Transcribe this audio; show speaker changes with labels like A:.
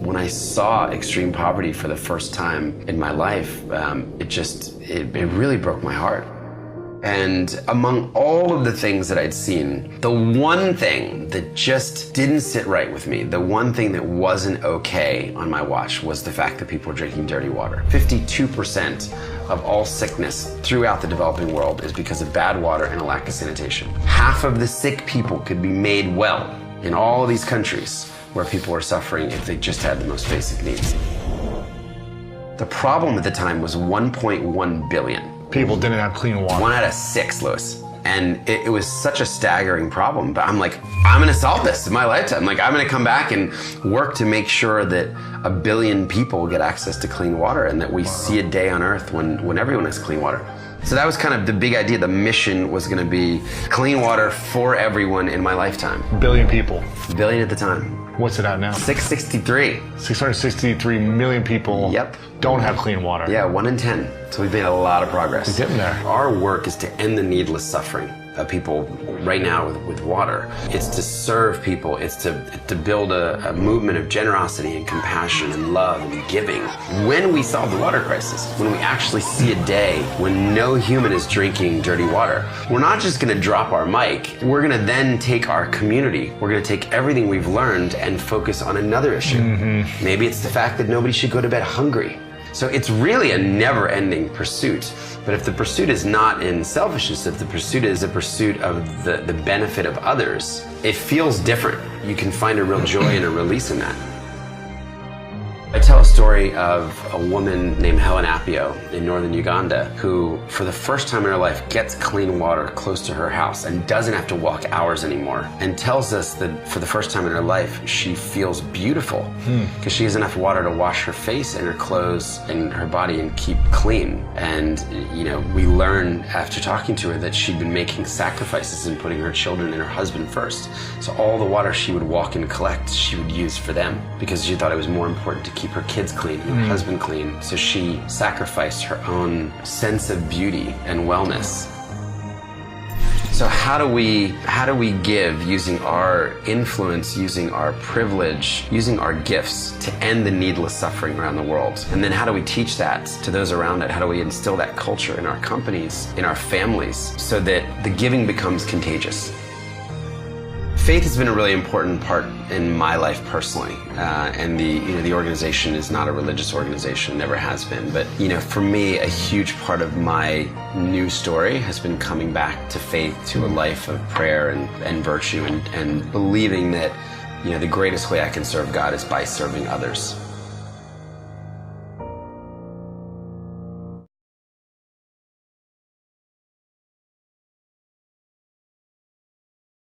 A: When I saw extreme poverty for the first time in my life, it really broke my heart. And among all of the things that I'd seen, the one thing that just didn't sit right with me, the one thing that wasn't okay on my watch was the fact that people were drinking dirty water. 52% of all sickness throughout the developing world is because of bad water and a lack of sanitation. Half of the sick people could be made well in all of these countries where people were suffering if they just had the most basic needs. The problem at the time was 1.1 billion.
B: People didn't have clean water.
A: 1 out of 6, Louis. And it was such a staggering problem. But I'm like, I'm gonna solve this in my lifetime. Like, I'm gonna come back and work to make sure that 1 billion people get access to clean water and that we see a day on Earth when everyone has clean water. So that was kind of the big idea. The mission was gonna be clean water for everyone in my lifetime.
B: 1 billion people.
A: 1 billion at the time.
B: What's it at now?
A: 663.
B: 663 million people don't have clean water.
A: Yeah, 1 in 10. So we've made a lot of progress.
B: We're getting there.
A: Our work is to end the needless suffering of people right now with water. It's to serve people. It's to build a movement of generosity and compassion and love and giving. When we solve the water crisis, when we actually see a day when no human is drinking dirty water, we're not just gonna drop our mic. We're gonna then take our community. We're gonna take everything we've learned and focus on another issue. Maybe it's the fact that nobody should go to bed hungry. So it's really a never-ending pursuit. But if the pursuit is not in selfishness, if the pursuit is a pursuit of the benefit of others, it feels different. You can find a real joy and a release in that. I tell a story of a woman named Helen Appiah in northern Uganda who, for the first time in her life, gets clean water close to her house and doesn't have to walk hours anymore, and tells us that for the first time in her life, she feels beautiful because she has enough water to wash her face and her clothes and her body and keep clean. And, you know, we learn after talking to her that she'd been making sacrifices and putting her children and her husband first. So all the water she would walk and collect, she would use for them because she thought it was more important to keep her kids clean and her husband clean. So she sacrificed her own sense of beauty and wellness. So how do we give using our influence, using our privilege, using our gifts to end the needless suffering around the world? And then how do we teach that to those around it? How do we instill that culture in our companies, in our families, so that the giving becomes contagious? Faith has been a really important part in my life personally, and the organization is not a religious organization, never has been. But for me, a huge part of my new story has been coming back to faith, to a life of prayer and virtue, and believing that the greatest way I can serve God is by serving others.